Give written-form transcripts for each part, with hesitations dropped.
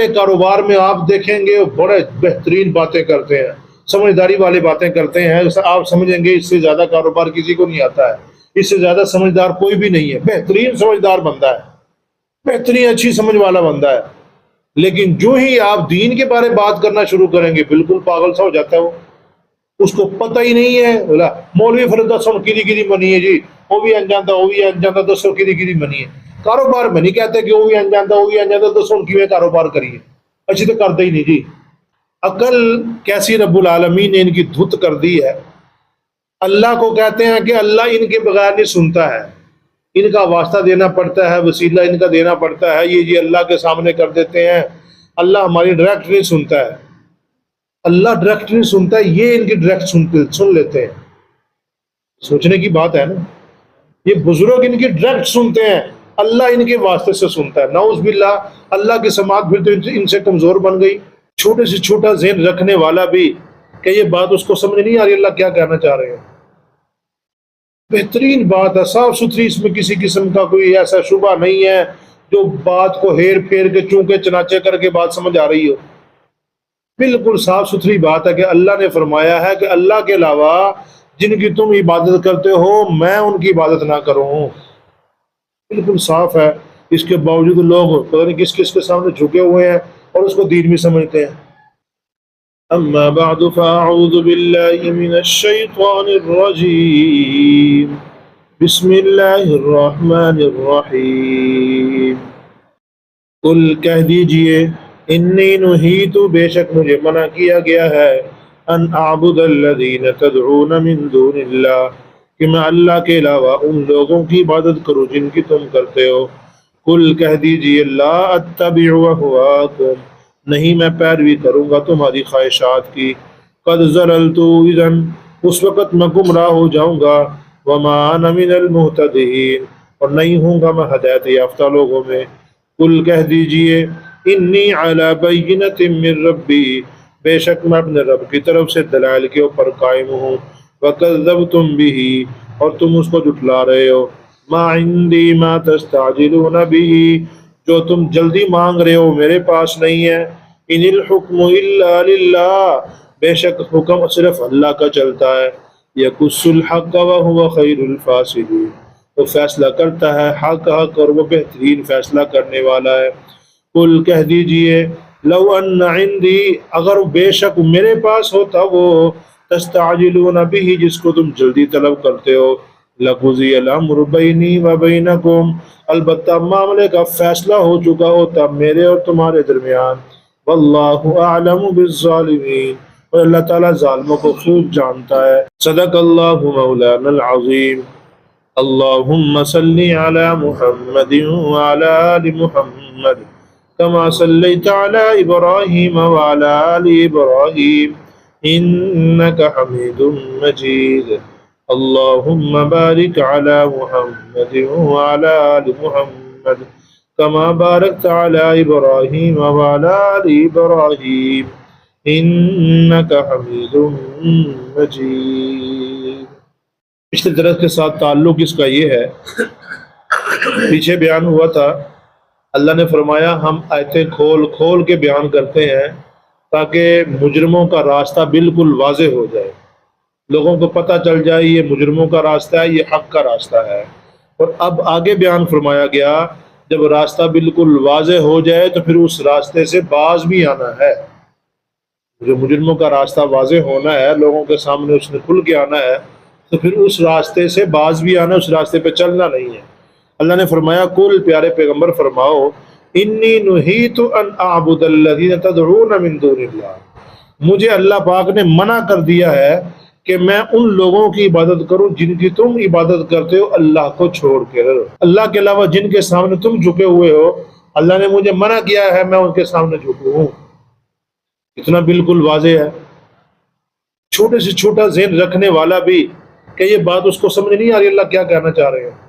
والے کاروبار میں آپ دیکھیں گے بڑے بہترین باتیں کرتے ہیں، سمجھداری والی باتیں کرتے ہیں، آپ سمجھیں گے اس سے زیادہ کاروبار کسی کو نہیں آتا ہے، اس سے زیادہ سمجھدار کوئی بھی نہیں ہے، بہترین سمجھدار بندہ ہے، بہترین اچھی سمجھ والا بندہ ہے۔ لیکن جو ہی آپ دین کے بارے بات کرنا شروع کریں گے بالکل پاگل سا ہو جاتا ہے وہ، اس کو پتہ ہی نہیں ہے۔ بولا مولوی فردا سن کدی کدی منی ہے جی، وہ بھی انجانتا وہ بھی انجانتا تو سو کدی کدی منی ہے۔ کاروبار میں نہیں کہتے کہ وہ بھی انجانتا وہ بھی انجانتا تو سن کیویں کاروبار کریے، اچھی تو کرتے ہی نہیں جی۔ عقل کیسی رب العالمین نے ان کی دھت کر دی ہے۔ اللہ کو کہتے ہیں کہ اللہ ان کے بغیر نہیں سنتا ہے، ان کا واسطہ دینا پڑتا ہے، وسیلہ ان کا دینا پڑتا ہے، یہ جی اللہ کے سامنے کر دیتے ہیں، اللہ ہماری ڈائریکٹ نہیں سنتا ہے۔ اللہ ڈائریکٹ نہیں سنتا ہے، یہ ان کی ڈائریکٹ سن لیتے ہیں۔ سوچنے کی بات ہے نا، یہ بزرگ ان کی ڈائریکٹ سنتے ہیں، اللہ ان کے واسطے سے سنتا ہے۔ نعوذ باللہ، اللہ کی سماعت بھی تو ان سے کمزور بن گئی۔ چھوٹے سے چھوٹا ذہن رکھنے والا بھی کہ یہ بات اس کو سمجھ نہیں آ رہی اللہ کیا کہنا چاہ رہے ہیں، بہترین بات ہے، صاف ستھری، اس میں کسی قسم کا کوئی ایسا شبہ نہیں ہے جو بات کو ہیر پھیر کے چونکے چنانچے کر کے بات سمجھ آ رہی ہو۔ بالکل صاف ستھری بات ہے کہ اللہ نے فرمایا ہے کہ اللہ کے علاوہ جن کی تم عبادت کرتے ہو میں ان کی عبادت نہ کروں، بالکل صاف ہے۔ اس کے باوجود لوگ پتہ نہیں کس کس کے سامنے جھکے ہوئے ہیں اور اس کو دین بھی سمجھتے ہیں۔ اما بعد فاعوذ باللہ من الشیطان الرجیم، بسم اللہ الرحمن الرحیم۔ قل کہہ دیجئے، انی نہیت، بے شک مجھے منع کیا گیا ہے، ان اعبد الذین تدعون من دون اللہ، کہ میں اللہ کے علاوہ ان لوگوں کی عبادت کروں جن کی تم کرتے ہو۔ قل کہہ دیجئے، لا اتبع اہواکم، نہیں میں پیروی کروں گا تمہاری خواہشات کی، قد ضللت اذن، اس وقت میں گمراہ ہو جاؤں گا، وما انا من المہتدین، اور نہیں ہوں گا میں ہدایت یافتہ لوگوں میں۔ قل کہہ دیجئے، انی علی بینۃ من ربی، بے شک میں اپنے رب کی طرف سے دلائل کے اوپر قائم ہوں، وکذبتم بہ، اور تم اس کو جھٹلا رہے ہو، ما عندی ما تستعجلون بہ، جو تم جلدی مانگ رہے ہو میرے پاس نہیں ہے۔ ان الحکم الا للہ، بے شک حکم صرف اللہ کا چلتا ہے، یقص الحق وہو خیر الفاصلین، وہ فیصلہ کرتا ہے حق اور وہ بہترین فیصلہ کرنے والا ہے۔ قل کہہ دیجئے، لو ان عندی، اگر بے شک میرے پاس ہوتا وہ، تستعجلون بہ، جس کو تم جلدی طلب کرتے ہو، لقضی الامر بینی و بینکم، البتہ معاملے کا فیصلہ ہو چکا ہوتا میرے اور تمہارے درمیان، واللہ اعلم بالظالمین، اور اللہ تعالیٰ ظالموں کو خوب جانتا ہے۔ صدق اللہ مولانا العظیم۔ اللہم صلی علی محمد وعلی آل محمد کما صلیت علی ابراہیم وعلی آل ابراہیم انک حمید مجید۔ اللہم بارک علی محمد وعلی آل محمد کما بارکت علی ابراہیم وعلی آل ابراہیم انک حمید مجید۔ پچھلے درس کے ساتھ تعلق اس کا یہ ہے، پیچھے بیان ہوا تھا، اللہ نے فرمایا ہم آیتیں کھول کھول کے بیان کرتے ہیں تاکہ مجرموں کا راستہ بالکل واضح ہو جائے، لوگوں کو پتہ چل جائے یہ مجرموں کا راستہ ہے، یہ حق کا راستہ ہے۔ اور اب آگے بیان فرمایا گیا جب راستہ بالکل واضح ہو جائے تو پھر اس راستے سے باز بھی آنا ہے، جو مجرموں کا راستہ واضح ہونا ہے، لوگوں کے سامنے اس نے کھل کے آنا ہے، تو پھر اس راستے سے باز بھی آنا، اس راستے پہ چلنا نہیں ہے۔ اللہ نے فرمایا کل پیارے پیغمبر فرماؤ، انی نہیت ان اعبد الذین تدعون من دون اللہ، مجھے اللہ پاک نے منع کر دیا ہے کہ میں ان لوگوں کی عبادت کروں جن کی تم عبادت کرتے ہو اللہ کو چھوڑ کے، اللہ کے علاوہ جن کے سامنے تم جھکے ہوئے ہو، اللہ نے مجھے منع کیا ہے میں ان کے سامنے جھکوں ہوں۔ اتنا بالکل واضح ہے، چھوٹے سے چھوٹا ذہن رکھنے والا بھی کہ یہ بات اس کو سمجھ نہیں آ رہی اللہ کیا کہنا چاہ رہے ہیں،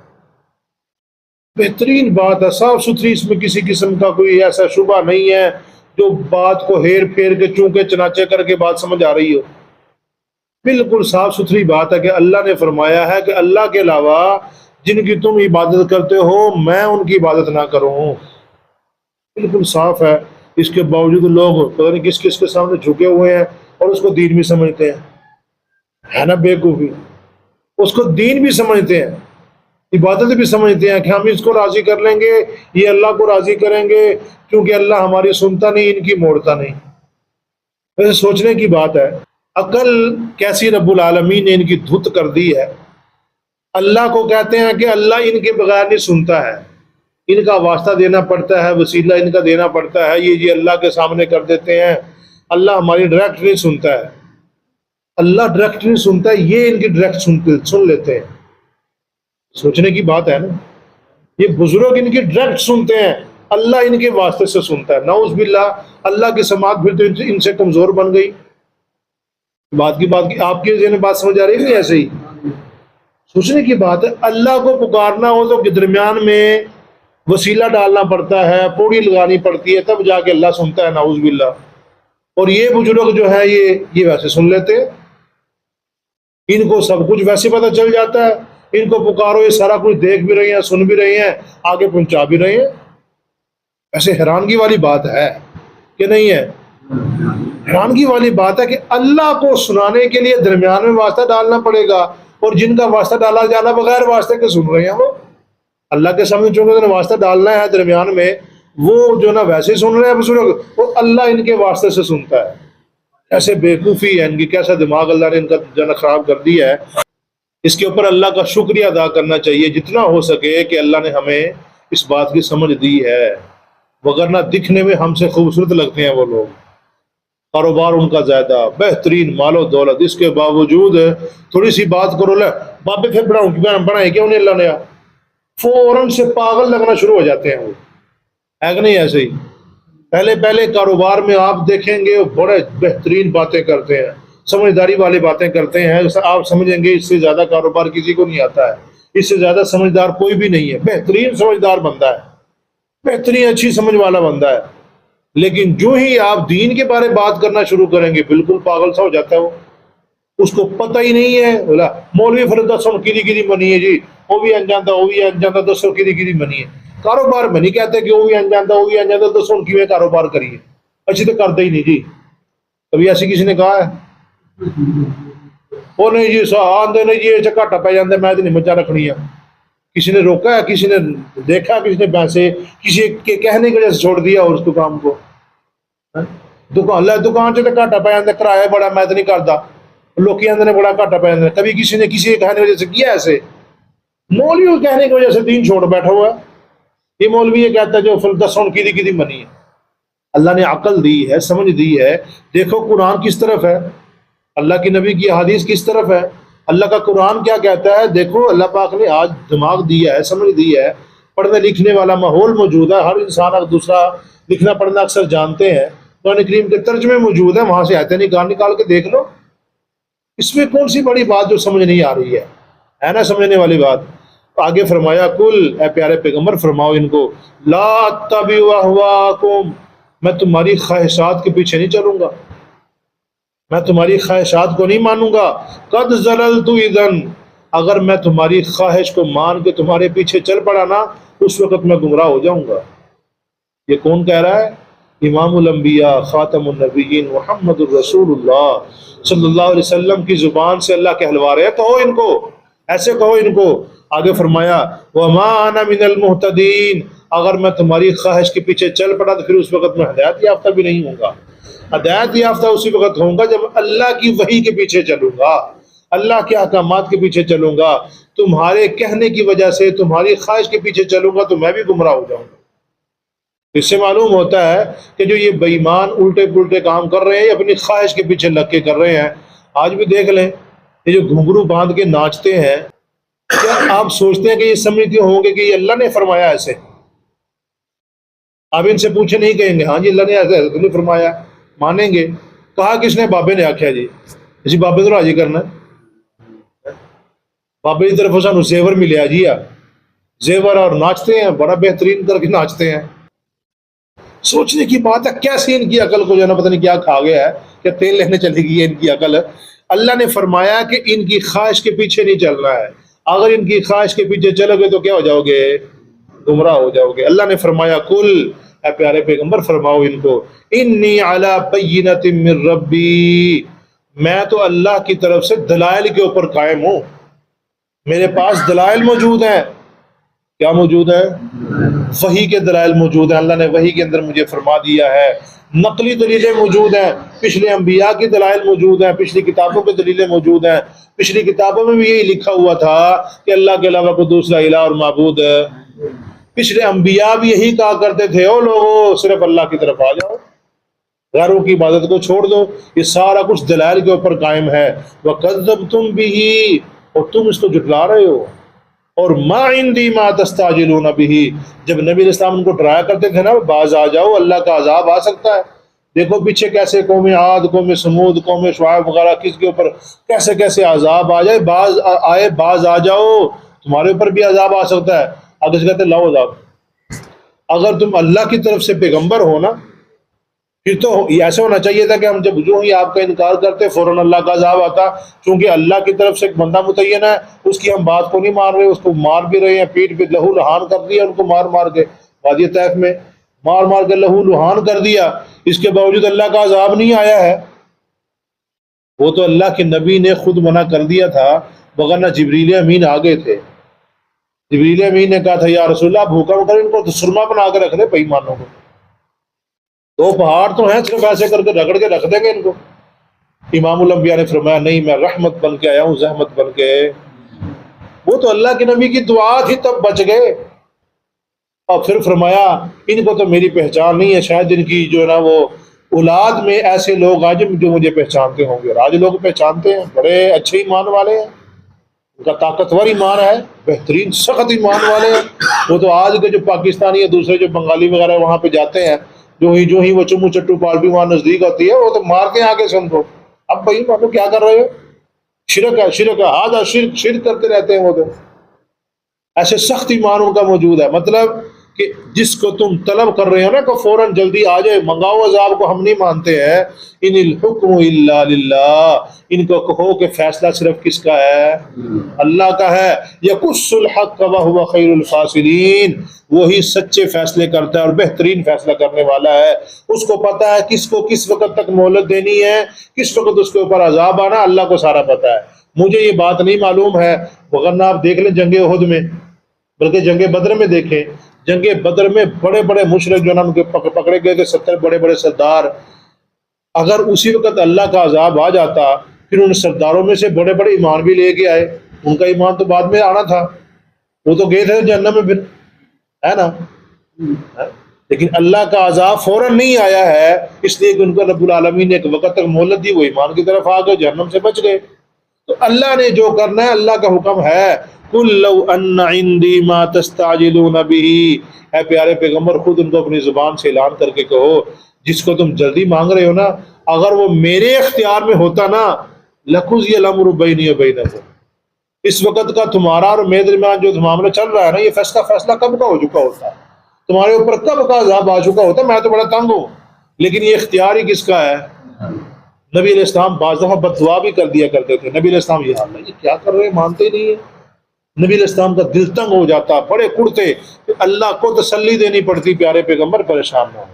بہترین بات ہے، صاف ستھری، اس میں کسی قسم کا کوئی ایسا شبہ نہیں ہے جو بات کو ہیر پھیر کے چونکے چنانچے کر کے بات سمجھ آ رہی ہو۔ بالکل صاف ستھری بات ہے کہ اللہ نے فرمایا ہے کہ اللہ کے علاوہ جن کی تم عبادت کرتے ہو میں ان کی عبادت نہ کروں، بالکل صاف ہے۔ اس کے باوجود لوگ پتہ نہیں کس کس کے سامنے جھکے ہوئے ہیں اور اس کو دین بھی سمجھتے ہیں. ہے نا بیوقوفی. اس کو دین بھی سمجھتے ہیں, عبادت بھی سمجھتے ہیں کہ ہم اس کو راضی کر لیں گے, یہ اللہ کو راضی کریں گے, کیونکہ اللہ ہماری سنتا نہیں, ان کی موڑتا نہیں. ویسے سوچنے کی بات ہے, عقل کیسی رب العالمین نے ان کی دھت کر دی ہے. اللہ کو کہتے ہیں کہ اللہ ان کے بغیر نہیں سنتا ہے, ان کا واسطہ دینا پڑتا ہے, وسیلہ ان کا دینا پڑتا ہے, یہ اللہ کے سامنے کر دیتے ہیں. اللہ ہماری ڈائریکٹ نہیں سنتا ہے, اللہ ڈائریکٹ نہیں سنتا ہے, یہ ان کی ڈائریکٹ سن لیتے ہیں. سوچنے کی بات ہے نا, یہ بزرگ ان کی ڈائریکٹ سنتے ہیں, اللہ ان کے واسطے سے سنتا ہے. نعوذ باللہ, اللہ کی سماعت پھر تو ان سے کمزور بن گئی. بات کی آپ کی ذہن بات سمجھ آ رہی ہے نہیں؟ ایسے ہی سوچنے کی بات ہے. اللہ کو پکارنا ہو تو درمیان میں وسیلہ ڈالنا پڑتا ہے, پوڑی لگانی پڑتی ہے, تب جا کے اللہ سنتا ہے. نعوذ باللہ. اور یہ بزرگ جو ہے یہ ویسے سن لیتے ہیں, ان کو سب کچھ ویسے پتہ چل جاتا ہے. ان کو پکارو, یہ سارا کچھ دیکھ بھی رہے ہیں, سن بھی رہے ہیں, آگے پہنچا بھی رہے ہیں. ایسے حیرانگی والی بات ہے کہ نہیں ہے؟ حیرانگی والی بات ہے کہ اللہ کو سنانے کے لیے درمیان میں واسطہ ڈالنا پڑے گا, اور جن کا واسطہ ڈالا جانا بغیر واسطے کے سن رہے ہیں, وہ اللہ کے سامنے چونکہ واسطہ ڈالنا ہے درمیان میں, وہ جو نا ویسے سن رہے ہیں بزرگ, اور اللہ ان کے واسطے سے سنتا ہے. ایسے بیوقوفی ہے ان کی, کیسا دماغ اللہ نے ان کا جو نا خراب کر دیا ہے. اس کے اوپر اللہ کا شکریہ ادا کرنا چاہیے جتنا ہو سکے کہ اللہ نے ہمیں اس بات کی سمجھ دی ہے, وگرنہ دکھنے میں ہم سے خوبصورت لگتے ہیں وہ لوگ, کاروبار ان کا زیادہ, بہترین مال و دولت, اس کے باوجود تھوڑی سی بات کرو, لے بابے پھر بنائے کیوں نہیں اللہ نے, فوراً سے پاگل لگنا شروع ہو جاتے ہیں وہ. ہے کہ نہیں ایسے ہی؟ پہلے کاروبار میں آپ دیکھیں گے وہ بڑے بہترین باتیں کرتے ہیں, سمجھداری والی باتیں کرتے ہیں. آپ سمجھیں گے اس سے زیادہ کاروبار کسی کو نہیں آتا ہے, اس سے زیادہ سمجھدار کوئی بھی نہیں ہے. بہترین سمجھدار بندہ ہے, بہترین اچھی سمجھ والا بندہ ہے. لیکن جو ہی آپ دین کے بارے بات کرنا شروع کریں گے بالکل پاگل سا ہو جاتا ہے وہ. اس کو پتہ ہی نہیں ہے, بولا مولوی فرد دسو کی منی ہے جی, وہ بھی انجاندہ دسو کی منی ہے. کاروبار میں نہیں کہتے کہ وہ بھی انجاندہ دسو کی کاروبار کریے, اچھی تو کرتے ہی نہیں جی. کبھی ایسی کسی نے کہا ہے؟ وہ نہیں جی, آدھے نہیں جی گھاٹا پی جاتا, میں تو نہیں مچا رکھنی ہے. کسی نے روکا ہے, کسی نے دیکھا, کسی نے پیسے کسی کے کہنے کی وجہ سے چھوڑ دیا اور اس دکان کو. دکان سے تو گھاٹا پی جاتا, کرایہ بڑا, میں تو نہیں کرتا, لوکی آدھے نے بڑا گھاٹا پی جاتا. کبھی کسی نے کسی کے کہنے کی وجہ سے کیا ایسے, مولوی کو کہنے کی وجہ سے دین چھوڑ بیٹھا ہوا ہے. یہ مولوی یہ کہتا ہے جو دسوں کی منی ہے. اللہ نے عقل دی ہے, سمجھ دی ہے. دیکھو قرآن کس طرف ہے, اللہ کی نبی کی حدیث کس طرف ہے, اللہ کا قرآن کیا کہتا ہے. دیکھو اللہ پاک نے آج دماغ دیا ہے, سمجھ دی ہے, پڑھنے لکھنے والا ماحول موجود ہے, ہر انسان اب دوسرا لکھنا پڑھنا اکثر جانتے ہیں, قرآن کریم کے ترجمے موجود ہیں, وہاں سے آیتیں نکال کے دیکھ لو. اس میں کون سی بڑی بات جو سمجھ نہیں آ رہی ہے نا سمجھنے والی بات. آگے فرمایا کل, اے پیارے پیغمبر فرماؤ ان کو, لا اتبع اہواءکم, میں تمہاری خواہشات کے پیچھے نہیں چلوں گا, میں تمہاری خواہشات کو نہیں مانوں گا. قد ضللت اذن, اگر میں تمہاری خواہش کو مان کے تمہارے پیچھے چل پڑا نا, اس وقت میں گمراہ ہو جاؤں گا. یہ کون کہہ رہا ہے؟ امام الانبیاء خاتم النبیین محمد الرسول اللہ صلی اللہ علیہ وسلم کی زبان سے اللہ کہلوا رہے ہیں. کہو ان کو, ایسے کہو ان کو. آگے فرمایا وما انا من المہتدین, اگر میں تمہاری خواہش کے پیچھے چل پڑا تو پھر اس وقت میں ہدایت یافتہ بھی نہیں ہوں گا. ہدایت یافتہ اسی وقت ہوں گا جب اللہ کی وحی کے پیچھے چلوں گا, اللہ کے احکامات کے پیچھے چلوں گا. تمہارے کہنے کی وجہ سے تمہاری خواہش کے پیچھے چلوں گا تو میں بھی گمراہ ہو جاؤں گا. اس سے معلوم ہوتا ہے کہ جو یہ بے ایمان الٹے پلٹے کام کر رہے ہیں, اپنی خواہش کے پیچھے لگ کے کر رہے ہیں. آج بھی دیکھ لیں, یہ جو گھنگرو باندھ کے ناچتے ہیں, کیا آپ سوچتے ہیں کہ یہ سمجھتے ہوں گے کہ یہ اللہ نے فرمایا ایسے؟ آپ ان سے پوچھے نہیں کہیں گے ہاں جی اللہ نے ایسے نہیں فرمایا, مانیں گے. کہا کس نے؟ بابے نے آخیا جی بابے تو راضی کرنا, بابے کی طرف سانو زیور ملیا جی, زیور, اور ناچتے ہیں, بڑا بہترین کر کے ناچتے ہیں. سوچنے کی بات ہے کیسے ان کی عقل کو جو ہے نا پتہ نہیں کیا کھا گیا ہے کہ تیل لینے چلے گی ان کی عقل. اللہ نے فرمایا کہ ان کی خواہش کے پیچھے نہیں چلنا ہے. اگر ان کی خواہش کے پیچھے چلو گے تو کیا ہو جاؤ گے؟ گمراہ ہو جاؤ گے. اللہ نے فرمایا کل, اے پیارے پیغمبر فرماؤ ان کو انی علی بینۃ من ربی، میں تو اللہ کی طرف سے دلائل کے اوپر قائم ہوں، میرے پاس دلائل موجود ہیں۔ کیا موجود ہے؟ وحی کے دلائل موجود ہیں، اللہ نے وحی کے اندر مجھے فرما دیا ہے، نقلی دلیلیں موجود ہیں، پچھلے انبیاء کی دلائل موجود ہیں، پچھلی کتابوں کی دلیلیں موجود ہیں، پچھلی کتابوں میں بھی یہی لکھا ہوا تھا کہ اللہ کے علاوہ کوئی دوسرا الہ اور معبود ہے۔ پچھلے انبیاء بھی یہی کہا کرتے تھے، او لوگو صرف اللہ کی طرف آ جاؤ، غیروں کی عبادت کو چھوڑ دو۔ یہ سارا کچھ دلائل کے اوپر قائم ہے۔ وَقَذَّبْتُمْ بِهِ، اور تم اس کو جھٹلا رہے ہو۔ اور مَا عِنْدِي مَا تَسْتَعْجِلُونَ بِهِ، جب نبی علیہ السلام ان کو ڈرایا کرتے تھے نا، باز آ جاؤ، اللہ کا عذاب آ سکتا ہے۔ دیکھو پیچھے کیسے قوم عاد، قوم سمود، قوم شعیب وغیرہ کس کے اوپر کیسے کیسے عذاب آ جائے، باز آ جاؤ، تمہارے اوپر بھی عذاب آ سکتا ہے۔ اگر سے کہتے لاؤ عذاب، اگر تم اللہ کی طرف سے پیغمبر ہو نا، پھر تو ایسا ہونا چاہیے تھا کہ ہم جب جو ہی آپ کا انکار کرتے فوراً اللہ کا عذاب آتا، چونکہ اللہ کی طرف سے ایک بندہ متعین ہے، اس کی ہم بات کو نہیں مان رہے، اس کو مار بھی رہے ہیں، پیٹ پہ لہو لہان کر دیا ان کو، مار کے وادی طیف میں مار کے لہو لہان کر دیا، اس کے باوجود اللہ کا عذاب نہیں آیا ہے۔ وہ تو اللہ کے نبی نے خود منع کر دیا تھا، وگرنہ جبریل امین آگے تھے۔ جبریل امین نے کہا تھا یا رسول اللہ حکم کر ان کو سرما بنا کے رکھ دے بے ایمانوں کو، دو پہاڑ تو ہیں، صرف ایسے کر کے رگڑ کے رکھ دیں گے ان کو۔ امام الانبیاء نے فرمایا نہیں، میں رحمت بن کے آیا ہوں، زحمت بن کے۔ وہ تو اللہ کے نبی کی دعا تھی تب بچ گئے۔ اور پھر فرمایا ان کو تو میری پہچان نہیں ہے، شاید ان کی جو ہے نا وہ اولاد میں ایسے لوگ آج جو مجھے پہچانتے ہوں گے، اور آج لوگ پہچانتے ہیں، بڑے اچھے ایمان والے ہیں، ان کا طاقتور ایمان ہے، بہترین سخت ایمان والے ہیں۔ وہ تو آج کے جو پاکستانی یا دوسرے جو بنگالی وغیرہ وہاں پہ جاتے ہیں، جو ہی وہ چمو چٹو پارٹی وہاں نزدیک ہوتی ہے، وہ تو مارتے ہیں آگے سے ان کو۔ اب بھائی مانو کیا کر رہے ہو؟ شرک ہے آدھا شرک کرتے رہتے ہیں وہ تو۔ ایسے سخت ایمان ان کا موجود ہے، مطلب کہ جس کو تم طلب کر رہے ہو نا کہ فوراً جلدی آ جائے، منگاؤ عذاب کو، ہم نہیں مانتے ہیں۔ ان الحکم الا للہ، ان کو کہو کہ فیصلہ صرف کس کا ہے؟ اللہ کا ہے۔ یقص الحق وہو خیر الفاصلین، وہی سچے فیصلے کرتا ہے اور بہترین فیصلہ کرنے والا ہے۔ اس کو پتا ہے کس کو کس وقت تک مہلت دینی ہے، کس وقت اس کے اوپر عذاب آنا، اللہ کو سارا پتا ہے۔ مجھے یہ بات نہیں معلوم ہے، وگرنہ آپ دیکھ لیں جنگ احد میں، بلکہ جنگ بدر میں دیکھیں، جنگ بدر میں بڑے بڑے مشرک جو نا ان کے پکڑے گئے تھے، 70 بڑے بڑے سردار۔ اگر اسی وقت اللہ کا عذاب آ جاتا، پھر ان سرداروں میں سے بڑے بڑے ایمان بھی لے کے آئے، ان کا ایمان تو بعد میں آنا تھا، وہ تو گئے تھے جہنم میں پھر، ہے نا۔ لیکن اللہ کا عذاب فوراً نہیں آیا ہے، اس لیے کہ ان کو رب العالمین نے ایک وقت تک مہلت دی، وہ ایمان کی طرف آ گئے، جہنم سے بچ گئے۔ تو اللہ نے جو کرنا ہے، اللہ کا حکم ہے، قُلْ لَوْ أَنَّ عِنْدِي مَا تَسْتَعْجِلُونَ بِهِ، اے پیارے پیغمبر خود ان کو اپنی زبان سے اعلان کر کے کہو، جس کو تم جلدی مانگ رہے ہو نا، اگر وہ میرے اختیار میں ہوتا نا، لَقُضِيَ الْأَمْرُ بَيْنِي وَبَيْنَكُمْ، اس وقت کا تمہارا اور میرے درمیان جو معاملہ چل رہا ہے نا، یہ فیصلہ کب کا ہو چکا ہوتا، تمہارے اوپر کب کا عذاب آ چکا ہوتا، میں تو بڑا تنگ ہوں۔ لیکن یہ اختیار ہی کس کا ہے؟ نبی علیہ السلام بعض دفعہ بد دعا بھی کر دیا کرتے تھے، نبی علیہ السلام یہ حال ہے، یہ کیا کر رہے ہیں، مانتے ہی نہیں ہیں۔ نبی علیہ السلام کا دل تنگ ہو جاتا، بڑے کڑتے، اللہ کو تسلی دینی پڑتی، پیارے پیغمبر پریشان نہ ہو۔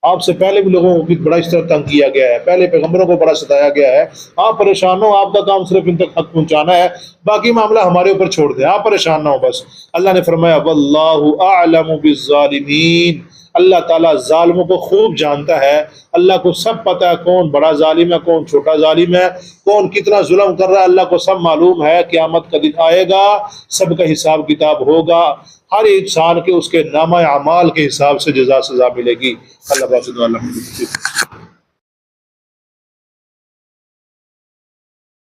آپ سے پہلے بھی لوگوں کو بڑا اس طرح تنگ کیا گیا ہے، پہلے پیغمبروں کو بڑا ستایا گیا ہے، آپ پریشان ہو، آپ کا کام صرف ان تک حق پہنچانا ہے، باقی معاملہ ہمارے اوپر چھوڑ دیں، آپ پریشان نہ ہو بس۔ اللہ نے فرمایا واللہ اعلم بالظالمین، اللہ تعالیٰ ظالموں کو خوب جانتا ہے، اللہ کو سب پتہ ہے کون بڑا ظالم ہے، کون چھوٹا ظالم ہے، کون کتنا ظلم کر رہا ہے، اللہ کو سب معلوم ہے۔ قیامت کا دن آئے گا، سب کا حساب کتاب ہوگا، ہر انسان کے اس کے نامہ اعمال کے حساب سے جزا سزا ملے گی۔ اللہ